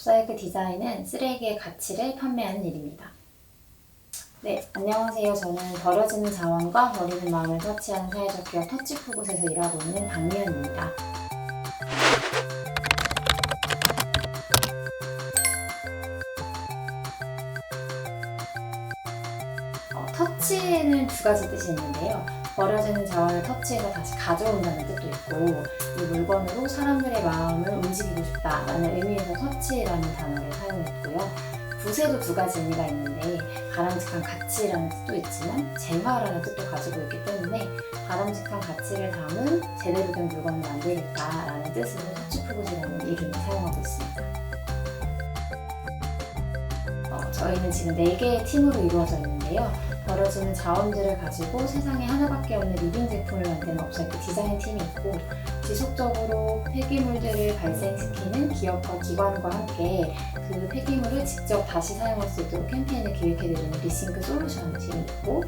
업사이클 디자인은 쓰레기의 가치를 판매하는 일입니다. 네, 안녕하세요. 저는 버려지는 자원과 버리는 마음을 터치하는 사회적 기업 터치푸굿에서 일하고 있는 박미연입니다. 터치에는 두 가지 뜻이 있는데요. 버려지는 자원을 터치해서 다시 가져온다는 뜻도 있고, 이 물건으로 사람들의 마음을 움직이고 싶다라는 의미에서 터치라는 단어를 사용했고요. 굿에도 두 가지 의미가 있는데, 바람직한 가치라는 뜻도 있지만 재화라는 뜻도 가지고 있기 때문에 바람직한 가치를 담은 제대로 된 물건을 만들겠다라는 뜻으로 터치푸굿이라는 이름을 사용하고 있습니다. 저희는 지금 4개의 팀으로 이루어져 있는데요. 버려지는 자원들을 가지고 세상에 하나밖에 없는 리빙 제품을 만드는 업사이클 디자인 팀이 있고, 지속적으로 폐기물들을 발생시키는 기업과 기관과 함께 그 폐기물을 직접 다시 사용할 수 있도록 캠페인을 기획해드리는 리싱크 솔루션 팀이 있고,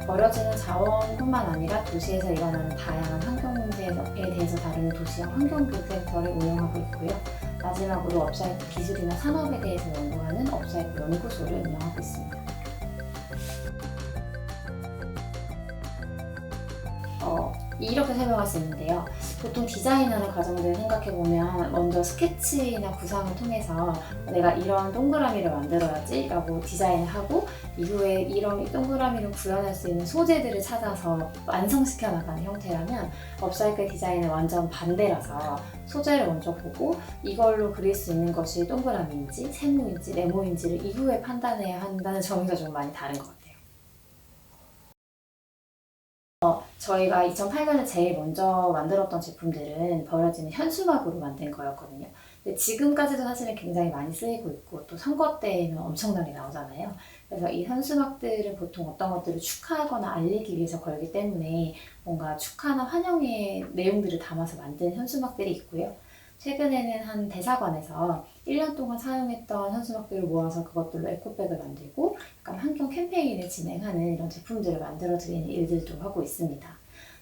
버려지는 자원뿐만 아니라 도시에서 일어나는 다양한 환경 문제에 대해서 다루는 도시형 환경교육센터를 운영하고 있고요. 마지막으로 업사이클 기술이나 산업에 대해서 연구하는 업사이클 연구소를 운영하고 있습니다. 이렇게 설명할 수 있는데요. 보통 디자인하는 과정들을 생각해보면 먼저 스케치나 구상을 통해서 내가 이런 동그라미를 만들어야지 라고 디자인을 하고, 이후에 이런 동그라미를 구현할 수 있는 소재들을 찾아서 완성시켜 나가는 형태라면, 업사이클 디자인은 완전 반대라서 소재를 먼저 보고 이걸로 그릴 수 있는 것이 동그라미인지 세모인지 네모인지를 이후에 판단해야 한다는 점에서 좀 많이 다른 것 같아요. 저희가 2008년에 제일 먼저 만들었던 제품들은 버려지는 현수막으로 만든 거였거든요. 근데 지금까지도 사실은 굉장히 많이 쓰이고 있고, 또 선거 때는 엄청나게 나오잖아요. 그래서 이 현수막들은 보통 어떤 것들을 축하하거나 알리기 위해서 걸기 때문에 뭔가 축하나 환영의 내용들을 담아서 만든 현수막들이 있고요. 최근에는 한 대사관에서 1년 동안 사용했던 현수막들을 모아서 그것들로 에코백을 만들고 약간 환경 캠페인을 진행하는 이런 제품들을 만들어 드리는 일들도 하고 있습니다.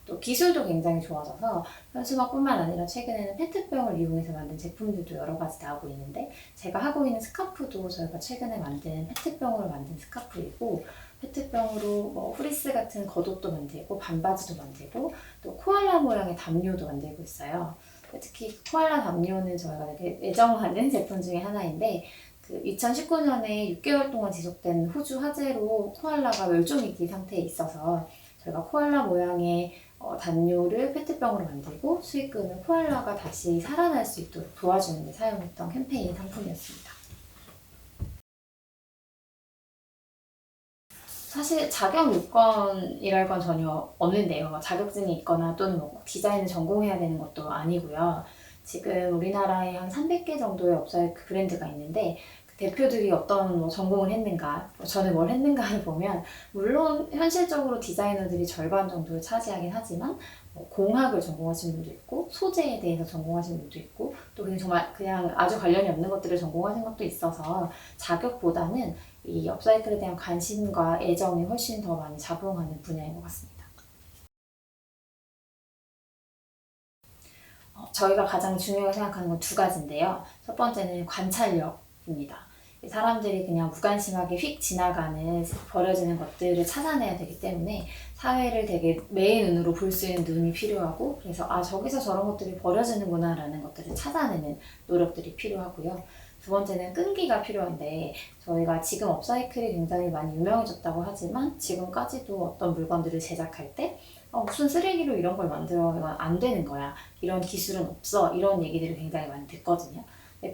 또 기술도 굉장히 좋아져서 현수막뿐만 아니라 최근에는 페트병을 이용해서 만든 제품들도 여러 가지 나오고 있는데, 제가 하고 있는 스카프도 저희가 최근에 만든 페트병으로 만든 스카프이고, 페트병으로 후리스 같은 겉옷도 만들고 반바지도 만들고, 또 코알라 모양의 담요도 만들고 있어요. 특히 코알라 담요는 저희가 되게 애정하는 제품 중에 하나인데, 2019년에 6개월 동안 지속된 호주 화재로 코알라가 멸종위기 상태에 있어서 저희가 코알라 모양의 담요를 페트병으로 만들고 수익금을 코알라가 다시 살아날 수 있도록 도와주는 데 사용했던 캠페인 상품이었습니다. 사실 자격 요건이랄 건 전혀 없는데요. 자격증이 있거나 또는 뭐 디자인을 전공해야 되는 것도 아니고요. 지금 우리나라에 한 300개 정도의 업사이클 브랜드가 있는데, 그 대표들이 어떤 전공을 했는가, 전에 뭘 했는가를 보면 물론 현실적으로 디자이너들이 절반 정도를 차지하긴 하지만, 공학을 전공하신 분도 있고 소재에 대해서 전공하신 분도 있고, 또 그냥 정말 그냥 아주 관련이 없는 것들을 전공하신 것도 있어서 자격보다는 이 업사이클에 대한 관심과 애정이 훨씬 더 많이 작용하는 분야인 것 같습니다. 저희가 가장 중요하게 생각하는 건 두 가지인데요. 첫 번째는 관찰력입니다. 사람들이 그냥 무관심하게 휙 지나가는 버려지는 것들을 찾아내야 되기 때문에 사회를 되게 매의 눈으로 볼 수 있는 눈이 필요하고, 그래서 저기서 저런 것들이 버려지는구나 라는 것들을 찾아내는 노력들이 필요하고요. 두 번째는 끈기가 필요한데, 저희가 지금 업사이클이 굉장히 많이 유명해졌다고 하지만 지금까지도 어떤 물건들을 제작할 때 무슨 쓰레기로 이런 걸 만들어 안 되는 거야, 이런 기술은 없어, 이런 얘기들을 굉장히 많이 듣거든요.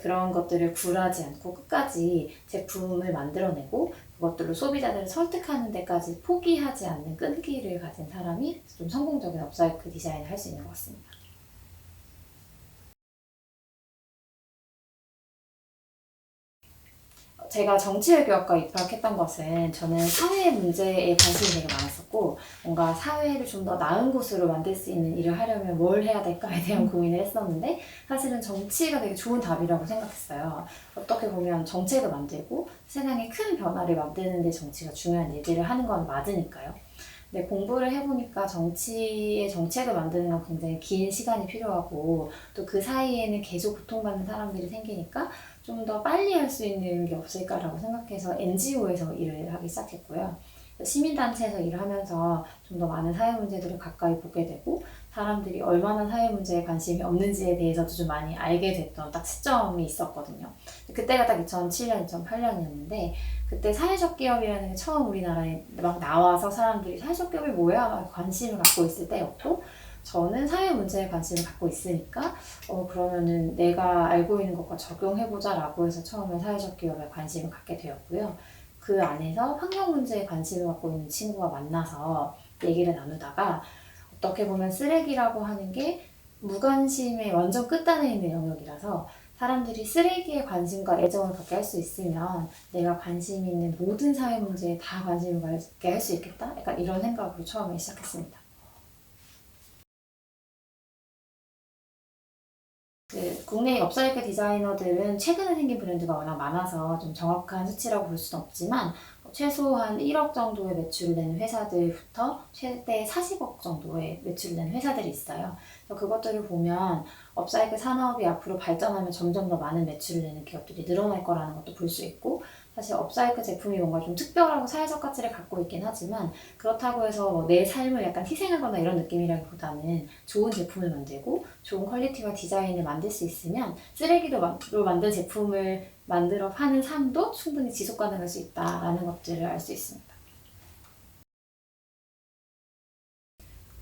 그런 것들을 굴하지 않고 끝까지 제품을 만들어내고 그것들로 소비자들을 설득하는 데까지 포기하지 않는 끈기를 가진 사람이 좀 성공적인 업사이클 디자인을 할 수 있는 것 같습니다. 제가 정치외교학과 입학했던 것은, 저는 사회 문제에 관심이 되게 많았었고, 뭔가 사회를 좀 더 나은 곳으로 만들 수 있는 일을 하려면 뭘 해야 될까에 대한 고민을 했었는데, 사실은 정치가 되게 좋은 답이라고 생각했어요. 어떻게 보면 정책을 만들고 세상에 큰 변화를 만드는 데 정치가 중요한 일들을 하는 건 맞으니까요. 근데 공부를 해보니까 정치의 정책을 만드는 건 굉장히 긴 시간이 필요하고, 또 그 사이에는 계속 고통받는 사람들이 생기니까 좀 더 빨리 할 수 있는 게 없을까라고 생각해서 NGO에서 일을 하기 시작했고요. 시민단체에서 일을 하면서 좀 더 많은 사회 문제들을 가까이 보게 되고 사람들이 얼마나 사회 문제에 관심이 없는지에 대해서도 좀 많이 알게 됐던 딱 시점이 있었거든요. 그때가 딱 2007년, 2008년이었는데 그때 사회적 기업이라는 게 처음 우리나라에 막 나와서 사람들이 사회적 기업이 뭐야? 막 관심을 갖고 있을 때였고 저는 사회 문제에 관심을 갖고 있으니까 그러면은 내가 알고 있는 것과 적용해보자 라고 해서 처음에 사회적 기업에 관심을 갖게 되었고요. 그 안에서 환경 문제에 관심을 갖고 있는 친구가 만나서 얘기를 나누다가 어떻게 보면 쓰레기라고 하는 게 무관심의 완전 끝단에 있는 영역이라서 사람들이 쓰레기에 관심과 애정을 갖게 할 수 있으면 내가 관심 있는 모든 사회 문제에 다 관심을 갖게 할 수 있겠다? 약간 이런 생각으로 처음에 시작했습니다. 국내 업사이클 디자이너들은 최근에 생긴 브랜드가 워낙 많아서 좀 정확한 수치라고 볼 수는 없지만 최소한 1억 정도의 매출을 내는 회사들부터 최대 40억 정도의 매출을 내는 회사들이 있어요. 그래서 그것들을 보면 업사이클 산업이 앞으로 발전하면 점점 더 많은 매출을 내는 기업들이 늘어날 거라는 것도 볼 수 있고 사실 업사이클 제품이 뭔가 좀 특별하고 사회적 가치를 갖고 있긴 하지만 그렇다고 해서 뭐내 삶을 약간 희생하거나 이런 느낌이라기보다는 좋은 제품을 만들고 좋은 퀄리티와 디자인을 만들 수 있으면 쓰레기로 만든 제품을 만들어 파는 삶도 충분히 지속 가능할 수 있다라는 것들을 알 수 있습니다.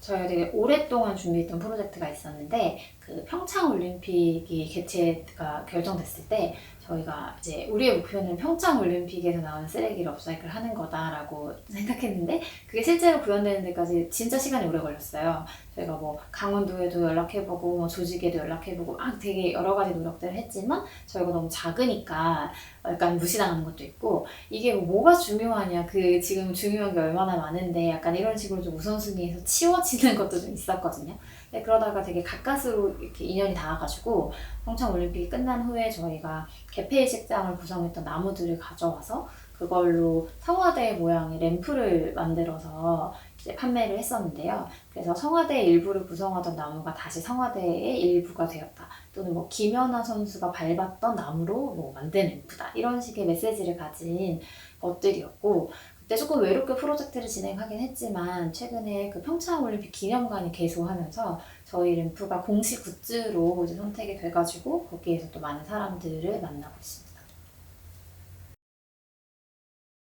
저희가 되게 오랫동안 준비했던 프로젝트가 있었는데 그 평창 올림픽이 개최가 결정됐을 때 저희가 이제 우리의 목표는 평창 올림픽에서 나오는 쓰레기를 업사이클 하는 거다라고 생각했는데 그게 실제로 구현되는 데까지 진짜 시간이 오래 걸렸어요. 저희가 뭐 강원도에도 연락해보고 뭐 조직에도 연락해보고 막 되게 여러 가지 노력들을 했지만 저희가 너무 작으니까 약간 무시당하는 것도 있고 이게 뭐가 중요하냐 그 지금 중요한 게 얼마나 많은데 약간 이런 식으로 좀 우선순위에서 치워지는 것도 좀 있었거든요. 근데 그러다가 되게 가까스로 이렇게 인연이 닿아가지고 평창올림픽이 끝난 후에 저희가 개폐의식장을 구성했던 나무들을 가져와서 그걸로 청와대 모양의 램프를 만들어서 이제 판매를 했었는데요. 그래서 청와대 일부를 구성하던 나무가 다시 청와대의 일부가 되었다. 또는 뭐 김연아 선수가 밟았던 나무로 뭐 만든 램프다. 이런 식의 메시지를 가진 것들이었고 그때 조금 외롭게 프로젝트를 진행하긴 했지만 최근에 그 평창올림픽 기념관이 개소하면서 저희 램프가 공식 굿즈로 이제 선택이 돼가지고 거기에서 또 많은 사람들을 만나고 있습니다.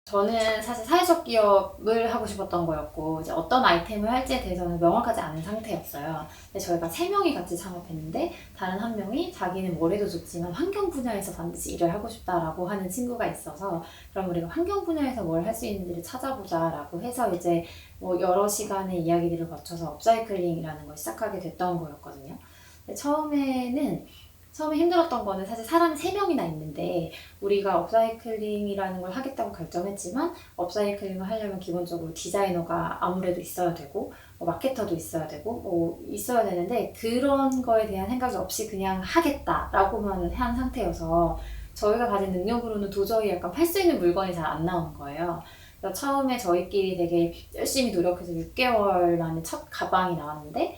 저는 사실 사회적 기업을 하고 싶었던 거였고 이제 어떤 아이템을 할지에 대해서는 명확하지 않은 상태였어요. 근데 저희가 세 명이 같이 창업했는데 다른 한 명이 자기는 뭘 해도 좋지만 환경 분야에서 반드시 일을 하고 싶다라고 하는 친구가 있어서 그럼 우리가 환경 분야에서 뭘 할 수 있는지를 찾아보자라고 해서 이제 뭐 여러 시간의 이야기들을 거쳐서 업사이클링이라는 걸 시작하게 됐던 거였거든요. 근데 처음에 힘들었던 거는 사실 사람이 3명이나 있는데 우리가 업사이클링이라는 걸 하겠다고 결정했지만 업사이클링을 하려면 기본적으로 디자이너가 아무래도 있어야 되고 뭐 마케터도 있어야 되고 뭐 있어야 되는데 그런 거에 대한 생각이 없이 그냥 하겠다라고만 한 상태여서 저희가 가진 능력으로는 도저히 약간 팔 수 있는 물건이 잘 안 나오는 거예요. 그래서 처음에 저희끼리 되게 열심히 노력해서 6개월 만에 첫 가방이 나왔는데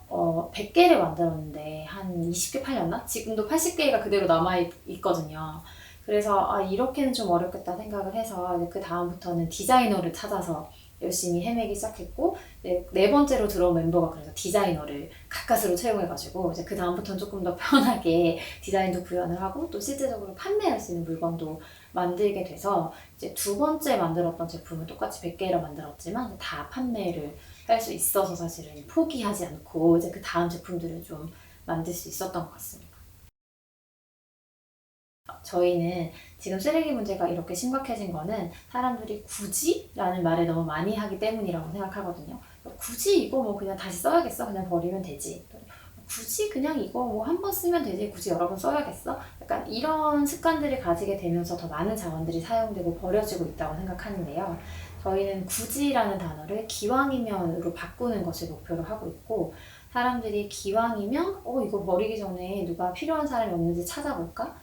100개를 만들었는데 한 20개 팔렸나? 지금도 80개가 그대로 남아있거든요. 그래서 이렇게는 좀 어렵겠다 생각을 해서 그 다음부터는 디자이너를 찾아서 열심히 헤매기 시작했고 네 번째로 들어온 멤버가 그래서 디자이너를 가까스로 채용해가지고 이제 그 다음부터는 조금 더 편하게 디자인도 구현을 하고 또 실제적으로 판매할 수 있는 물건도 만들게 돼서 이제 두 번째 만들었던 제품을 똑같이 100개를 만들었지만 다 판매를 할 수 있어서 사실은 포기하지 않고 이제 그 다음 제품들을 좀 만들 수 있었던 것 같습니다. 저희는 지금 쓰레기 문제가 이렇게 심각해진 거는 사람들이 굳이? 라는 말을 너무 많이 하기 때문이라고 생각하거든요. 굳이 이거 뭐 그냥 다시 써야겠어? 그냥 버리면 되지. 굳이 그냥 이거 뭐 한 번 쓰면 되지 굳이 여러 번 써야겠어? 약간 이런 습관들을 가지게 되면서 더 많은 자원들이 사용되고 버려지고 있다고 생각하는데요. 저희는 굳이라는 단어를 기왕이면으로 바꾸는 것을 목표로 하고 있고 사람들이 기왕이면 이거 버리기 전에 누가 필요한 사람이 없는지 찾아볼까?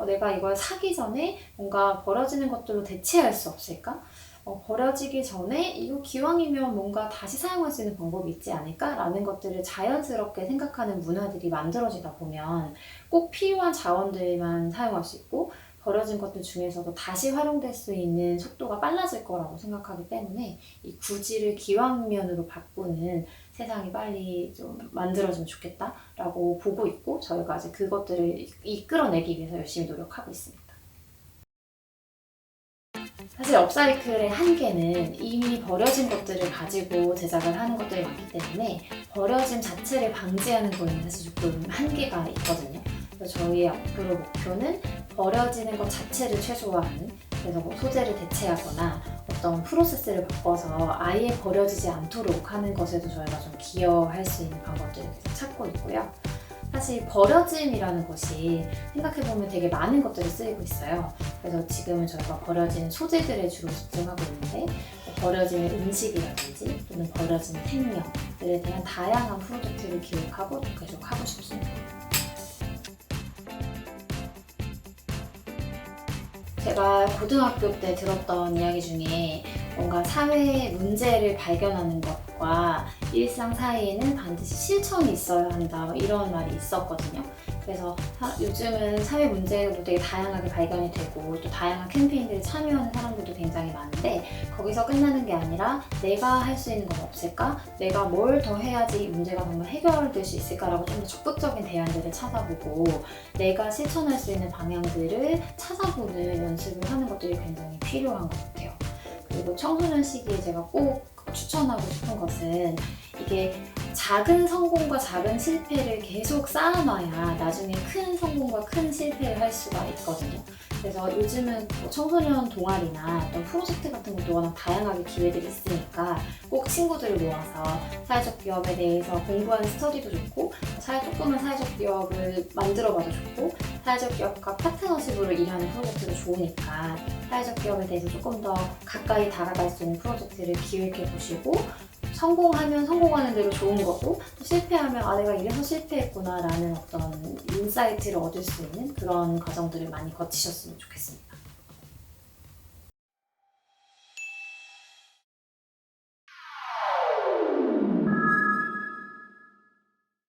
내가 이걸 사기 전에 뭔가 버려지는 것들로 대체할 수 없을까? 버려지기 전에 이거 기왕이면 뭔가 다시 사용할 수 있는 방법이 있지 않을까라는 것들을 자연스럽게 생각하는 문화들이 만들어지다 보면 꼭 필요한 자원들만 사용할 수 있고 버려진 것들 중에서도 다시 활용될 수 있는 속도가 빨라질 거라고 생각하기 때문에 이 구지를 기왕면으로 바꾸는 세상이 빨리 좀 만들어지면 좋겠다라고 보고 있고 저희가 아직 그것들을 이끌어내기 위해서 열심히 노력하고 있습니다. 사실 업사이클의 한계는 이미 버려진 것들을 가지고 제작을 하는 것들이 많기 때문에 버려짐 자체를 방지하는 거에는 사실 조금 한계가 있거든요. 그래서 저희의 앞으로 목표는 버려지는 것 자체를 최소화하는, 그래서 뭐 소재를 대체하거나 어떤 프로세스를 바꿔서 아예 버려지지 않도록 하는 것에도 저희가 좀 기여할 수 있는 방법들을 계속 찾고 있고요. 사실 버려짐이라는 것이 생각해보면 되게 많은 것들이 쓰이고 있어요. 그래서 지금은 저희가 버려진 소재들에 주로 집중하고 있는데 버려지는 음식이라든지 또는 버려진 생명들에 대한 다양한 프로젝트를 기획하고 또 계속 하고 싶습니다. 제가 고등학교 때 들었던 이야기 중에 뭔가 사회의 문제를 발견하는 것과 일상 사이에는 반드시 실천이 있어야 한다 이런 말이 있었거든요. 그래서 요즘은 사회 문제도 되게 다양하게 발견이 되고 또 다양한 캠페인들에 참여하는 사람들도 굉장히 많은데 거기서 끝나는 게 아니라 내가 할 수 있는 건 없을까? 내가 뭘 더 해야지 이 문제가 정말 해결될 수 있을까라고 좀 더 적극적인 대안들을 찾아보고 내가 실천할 수 있는 방향들을 찾아보는 연습을 하는 것들이 굉장히 필요한 것 같아요. 그리고 청소년 시기에 제가 꼭 추천하고 싶은 것은 이게 작은 성공과 작은 실패를 계속 쌓아놔야 나중에 큰 성공과 큰 실패를 할 수가 있거든요. 그래서 요즘은 청소년 동아리나 어떤 프로젝트 같은 것도 워낙 다양하게 기회들이 있으니까 꼭 친구들을 모아서 사회적 기업에 대해서 공부하는 스터디도 좋고 조그만 사회적 기업을 만들어봐도 좋고 사회적 기업과 파트너십으로 일하는 프로젝트도 좋으니까 사회적 기업에 대해서 조금 더 가까이 다가갈 수 있는 프로젝트를 기획해 보시고 성공하면 성공하는 대로 좋은 거고 또 실패하면 아 내가 이래서 실패했구나 라는 어떤 인사이트를 얻을 수 있는 그런 과정들을 많이 거치셨으면 좋겠습니다.